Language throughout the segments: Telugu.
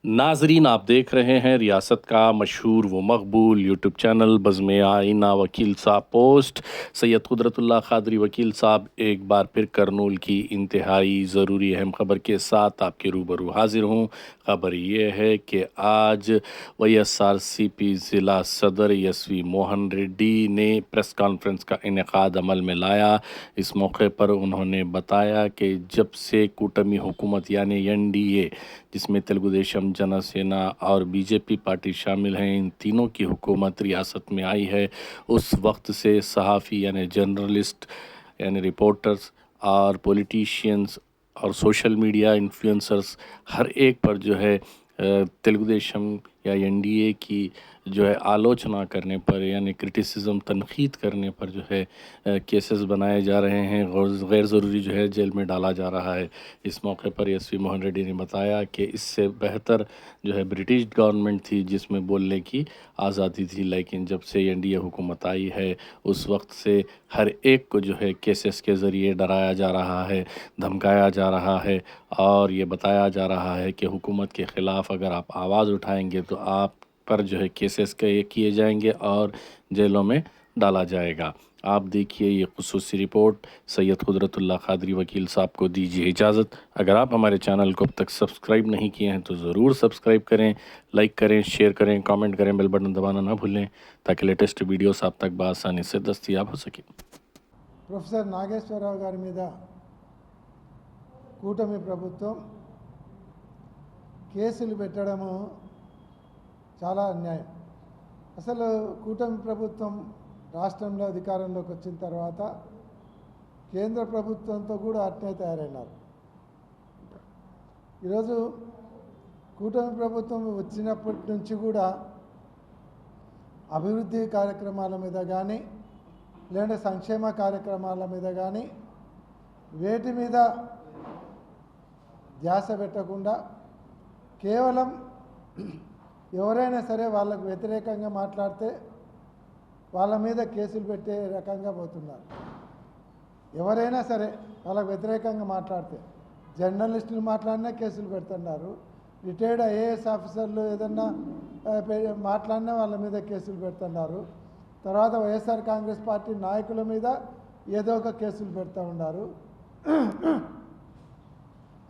नाजरीन, आप देख रहे हैं रियासत का मशहूर व मकबूल यूट्यूब चैनल बज़्म आइना वकील साहब पोस्ट। सैयद कुदरतुल्लाह क़ादरी वकील साहब एक बार फिर करनूल की इंतहाई ज़रूरी अहम ख़बर के साथ आपके रूबरू हाजिर हूँ। ख़बर ये है कि आज YSRCP ज़िला सदर यसवी मोहन रेड्डी ने प्रेस कॉन्फ्रेंस का इनेकाद अमल में लाया। इस मौके पर उन्होंने बताया कि जब से कूटमी हुकूमत यानी NDA, जिसमें तेलुगु देशम, जनसेना और बीजेपी पार्टी शामिल हैं, इन तीनों की हुकूमत रियासत में आई है, उस वक्त से सहाफ़ी यानी जर्नलिस्ट यानी रिपोर्टर्स और पॉलिटिशियंस और सोशल मीडिया इन्फ्लुएंसर्स हर एक पर जो है तेलुगु देशम या NDA की जो है आलोचना करने पर यानी क्रिटिसिज्म तनकीद करने पर जो है केसेस बनाए जा रहे हैं, गैर ज़रूरी जो है जेल में डाला जा रहा है। इस मौके पर यसवी मोहन रेड्डी ने बताया कि इससे बेहतर जो है ब्रिटिश गवर्नमेंट थी जिसमें बोलने की आज़ादी थी, लेकिन जब से NDA हुकूमत आई है उस वक्त से हर एक को जो है केसेस के ज़रिए डराया जा रहा है, धमकाया जा रहा है और ये बताया जा रहा है कि हुकूमत के ख़िलाफ़ अगर आप आवाज़ उठाएंगे तो आप पर जो है केसेस किए जाएंगे और जेलों में डाला जाएगा। आप देखिए ये ख़ुसूसी रिपोर्ट। सैयद कुदरतुल्लाह क़ादरी वकील साहब को दीजिए इजाज़त। अगर आप हमारे चैनल को अब तक सब्सक्राइब नहीं किए हैं तो ज़रूर सब्सक्राइब करें, लाइक करें, शेयर करें, कमेंट करें, बेल बटन दबाना ना भूलें ताकि लेटेस्ट वीडियोस आप तक बआसानी से दस्तयाब हो सके। ప్రొఫెసర్ నాగేశ్వరరావు గారి మీద కూటమి ప్రభుత్వం కేసులు పెట్టడము చాలా అన్యాయం. అసలు కూటమి ప్రభుత్వం రాష్ట్రంలో అధికారంలోకి వచ్చిన తర్వాత కేంద్ర ప్రభుత్వంతో కూడా అట్నే తయారైనారు. ఈరోజు కూటమి ప్రభుత్వం వచ్చినప్పటి నుంచి కూడా అభివృద్ధి కార్యక్రమాల మీద కానీ లేదంటే సంక్షేమ కార్యక్రమాల మీద కానీ వేటి మీద ధ్యాస పెట్టకుండా కేవలం ఎవరైనా సరే వాళ్ళకు వ్యతిరేకంగా మాట్లాడితే వాళ్ళ మీద కేసులు పెట్టే రకంగా పోతున్నారు. ఎవరైనా సరే వాళ్ళకు వ్యతిరేకంగా మాట్లాడితే జర్నలిస్టులు మాట్లాడినా కేసులు పెడుతున్నారు. రిటైర్డ్ IAS ఆఫీసర్లు ఏదన్నా మాట్లాడినా వాళ్ళ మీద కేసులు పెడుతున్నారు. తర్వాత వైఎస్ఆర్ కాంగ్రెస్ పార్టీ నాయకుల మీద ఏదో ఒక కేసులు పెడుతూ ఉన్నారు.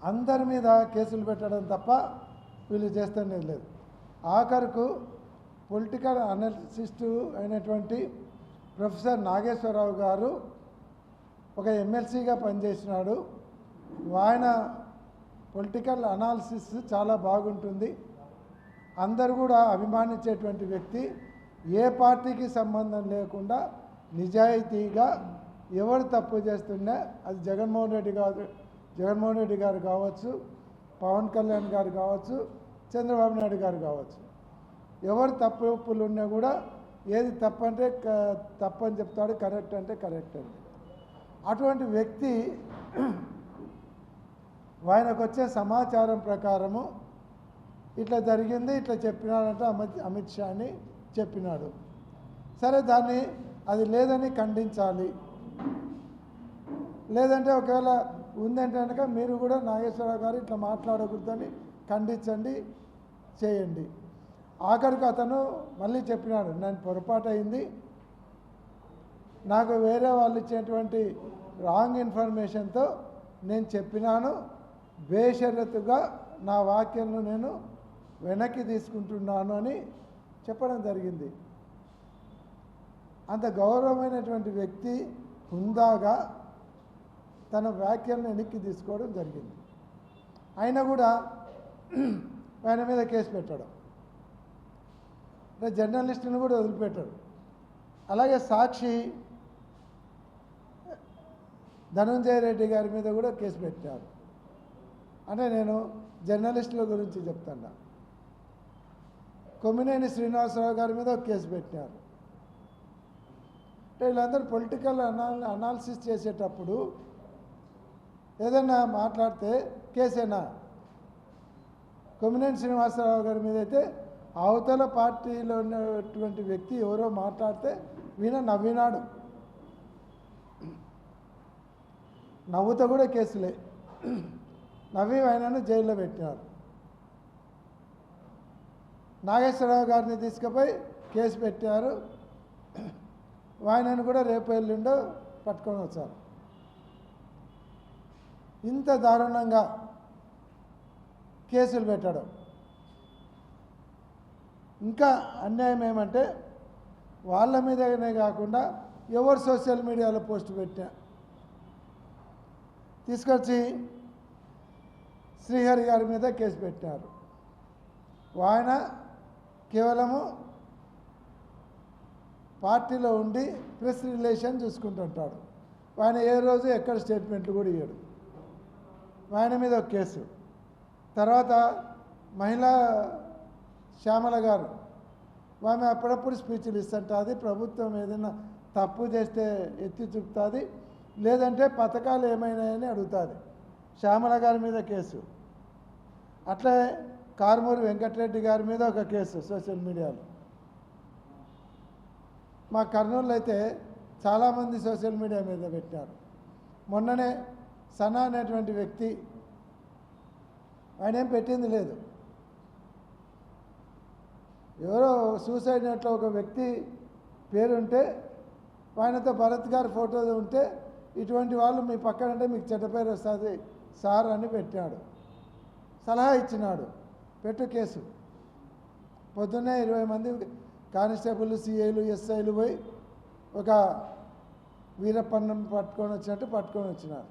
అందరి మీద కేసులు పెట్టడం తప్ప వీళ్ళు చేస్తూనే లేదు. ఆఖరుకు పొలిటికల్ అనలిస్టు అయినటువంటి ప్రొఫెసర్ నాగేశ్వరరావు గారు ఒక MLCగా పనిచేసినాడు. ఆయన పొలిటికల్ అనాలిసిస్ చాలా బాగుంటుంది. అందరూ కూడా అభిమానించేటువంటి వ్యక్తి. ఏ పార్టీకి సంబంధం లేకుండా నిజాయితీగా ఎవరు తప్పు చేస్తున్నా అది జగన్మోహన్ రెడ్డి గారు కావచ్చు, పవన్ కళ్యాణ్ గారు కావచ్చు, చంద్రబాబు నాయుడు గారు కావచ్చు, ఎవరు తప్పులు ఉన్నా కూడా ఏది తప్పంటే తప్పని చెప్తాడు, కరెక్ట్ అంటే కరెక్ట్ అండి. అటువంటి వ్యక్తి ఆయనకు వచ్చే సమాచారం ప్రకారము ఇట్లా జరిగింది, ఇట్లా చెప్పినాడంటే అమిత్ షాని చెప్పినాడు. సరే, దాన్ని అది లేదని ఖండించాలి. లేదంటే ఒకవేళ ఉందంటే కనుక మీరు కూడా నాగేశ్వరరావు గారు ఇట్లా మాట్లాడకూడదని ఖండించండి, చేయండి. ఆఖరికి అతను మళ్ళీ చెప్పినాడు, నేను పొరపాటు అయింది, నాకు వేరే వాళ్ళు ఇచ్చేటువంటి రాంగ్ ఇన్ఫర్మేషన్తో నేను చెప్పినాను, బేషరతుగా నా వాక్యాలను నేను వెనక్కి తీసుకుంటున్నాను అని చెప్పడం జరిగింది. అంత గౌరవమైనటువంటి వ్యక్తి హుందాగా తన వ్యాఖ్యలను వెనక్కి తీసుకోవడం జరిగింది. అయినా కూడా ఆయన మీద కేసు పెట్టడం, అంటే జర్నలిస్టుని కూడా వదిలిపెట్టాడు. అలాగే సాక్షి ధనంజయ రెడ్డి గారి మీద కూడా కేసు పెట్టారు. అంటే నేను జర్నలిస్టుల గురించి చెప్తున్నా. కొమ్మినేని శ్రీనివాసరావు గారి మీద ఒక కేసు పెట్టారు. అంటే వీళ్ళందరూ పొలిటికల్ అనాలిసిస్ చేసేటప్పుడు ఏదైనా మాట్లాడితే కేసేనా? కొమ్మినేని శ్రీనివాసరావు గారి మీద అయితే అవతల పార్టీలో ఉన్నటువంటి వ్యక్తి ఎవరో మాట్లాడితే ఈయన నవ్వినాడు, నవ్వుతో కూడా కేసులే, నవ్వి ఆయనను జైల్లో పెట్టినారు. నాగేశ్వరరావు గారిని తీసుకుపోయి కేసు పెట్టారు. ఆయనను కూడా రేపు ఎల్లుండో పట్టుకొని వచ్చారు. ఇంత దారుణంగా కేసులు పెట్టడం. ఇంకా అన్యాయం ఏమంటే వాళ్ళ మీదనే కాకుండా ఎవరు సోషల్ మీడియాలో పోస్ట్ పెట్టినా తీసుకొచ్చి శ్రీహరి గారి మీద కేసు పెట్టారు. ఆయన కేవలము పార్టీలో ఉండి ప్రెస్ రిలేషన్ చూసుకుంటుంటాడు. ఆయన ఏ రోజు ఎక్కడ స్టేట్మెంట్లు కూడా ఇవ్వడు. ఆయన మీద ఒక కేసు. తర్వాత మహిళా శ్యామల గారు ఆమె అప్పుడప్పుడు స్పీచ్లు ఇస్తుంటుంది. ప్రభుత్వం ఏదైనా తప్పు చేస్తే ఎత్తి చూపుతుంది, లేదంటే పథకాలు ఏమైనాయని అడుగుతుంది. శ్యామల గారి మీద కేసు. అట్లే కారుమూరి వెంకటరెడ్డి గారి మీద ఒక కేసు సోషల్ మీడియాలో. మా కర్నూలులో అయితే చాలామంది సోషల్ మీడియా మీద పెట్టారు. మొన్ననే సనా అనేటువంటి వ్యక్తి, ఆయన ఏం పెట్టింది లేదు, ఎవరో సూసైడ్ నోట్లో ఒక వ్యక్తి పేరుంటే ఆయనతో భరత్ గారి ఫోటో ఉంటే ఇటువంటి వాళ్ళు మీ పక్కన అంటే మీకు చెడ్డ పేరు వస్తుంది సార్ అని పెట్టాడు. సలహా ఇచ్చినాడు, పెట్టు కేసు. పొద్దున్నే 20 మంది కానిస్టేబుల్, సిఐలు, ఎస్ఐలు పోయి ఒక వీరప్పన్నం పట్టుకొని వచ్చినట్టు పట్టుకొని వచ్చినారు.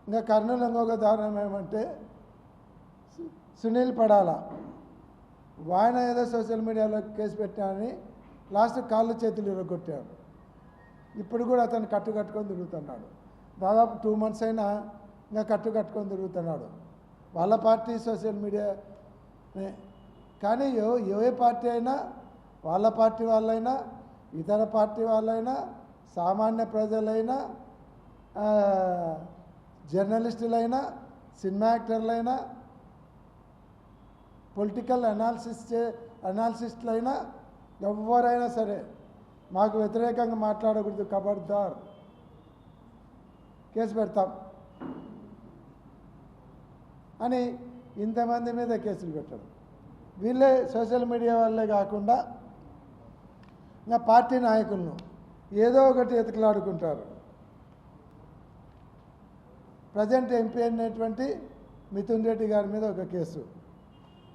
ఇంకా కర్నూలు ఇంకొక దారుణం ఏమంటే సునీల్ పడాల, ఆయన ఏదో సోషల్ మీడియాలో కేసు పెట్టానని లాస్ట్ కాళ్ళు చేతులు ఇరగొట్టాడు. ఇప్పుడు కూడా అతను కట్టుకొని తిరుగుతున్నాడు. దాదాపు 2 months అయినా ఇంకా కట్టుకొని తిరుగుతున్నాడు. వాళ్ళ పార్టీ సోషల్ మీడియా కానీ ఏ పార్టీ అయినా, వాళ్ళ పార్టీ వాళ్ళైనా, ఇతర పార్టీ వాళ్ళైనా, సామాన్య ప్రజలైనా, జర్నలిస్టులైనా, సినిమా యాక్టర్లైనా, పొలిటికల్ అనాలిసిస్టులైనా ఎవరైనా సరే మాకు వ్యతిరేకంగా మాట్లాడకూడదు, ఖబర్దార్ కేసు పెడతాం అని ఇంతమంది మీద కేసులు పెట్టడం. వీళ్ళే సోషల్ మీడియా వాళ్ళే కాకుండా ఇంకా పార్టీ నాయకులను ఏదో ఒకటి ఎతకలాడుకుంటారు. ప్రజెంట్ ఎంపీ అయినటువంటి మిథున్ రెడ్డి గారి మీద ఒక కేసు,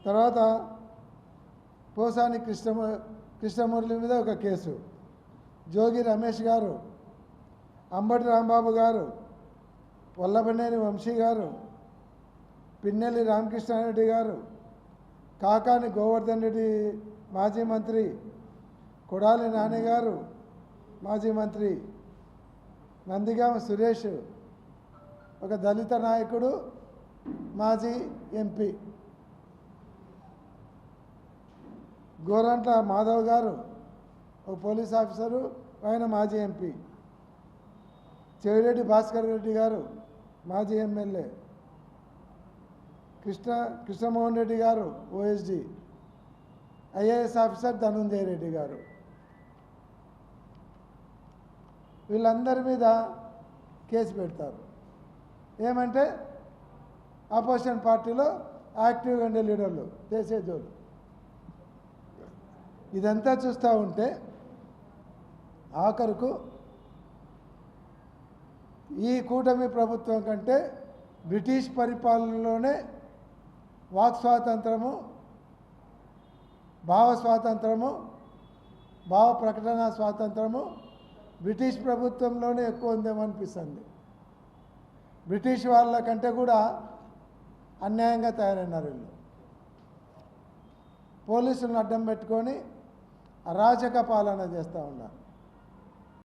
తర్వాత పోసాని కృష్ణమురళి మీద ఒక కేసు, జోగి రమేష్ గారు, అంబటి రాంబాబు గారు, వల్లభనేని వంశీ గారు, పిన్నెల్లి రామకృష్ణారెడ్డి గారు, కాకాని గోవర్ధన్ రెడ్డి మాజీ మంత్రి, కొడాలి నాని గారు మాజీ మంత్రి, నందిగామ సురేష్ ఒక దళిత నాయకుడు మాజీ ఎంపీ, గోరంట్ల మాధవ్ గారు ఒక పోలీస్ ఆఫీసరు, ఆయన మాజీ ఎంపీ, చెవిరెడ్డి భాస్కర్ రెడ్డి గారు మాజీ ఎమ్మెల్యే, కృష్ణమోహన్ రెడ్డి గారు OSD, IAS officer Dhanunjaya Reddy గారు. వీళ్ళందరి మీద కేసు పెడతారు. ఏమంటే ఆపోజిషన్ పార్టీలో యాక్టివ్గా ఉండే లీడర్లు, చేసేజోళ్ళు. ఇదంతా చూస్తూ ఉంటే ఆఖరుకు ఈ కూటమి ప్రభుత్వం కంటే బ్రిటిష్ పరిపాలనలోనే వాక్ స్వాతంత్రము, భావ స్వాతంత్రము, భావ ప్రకటన స్వాతంత్రము బ్రిటిష్ ప్రభుత్వంలోనే ఎక్కువ ఉందేమో అనిపిస్తుంది. బ్రిటిష్ వాళ్ళ కంటే కూడా అన్యాయంగా తయారైనారు వీళ్ళు. పోలీసులను అడ్డం పెట్టుకొని అరాచక పాలన చేస్తూ ఉన్నారు.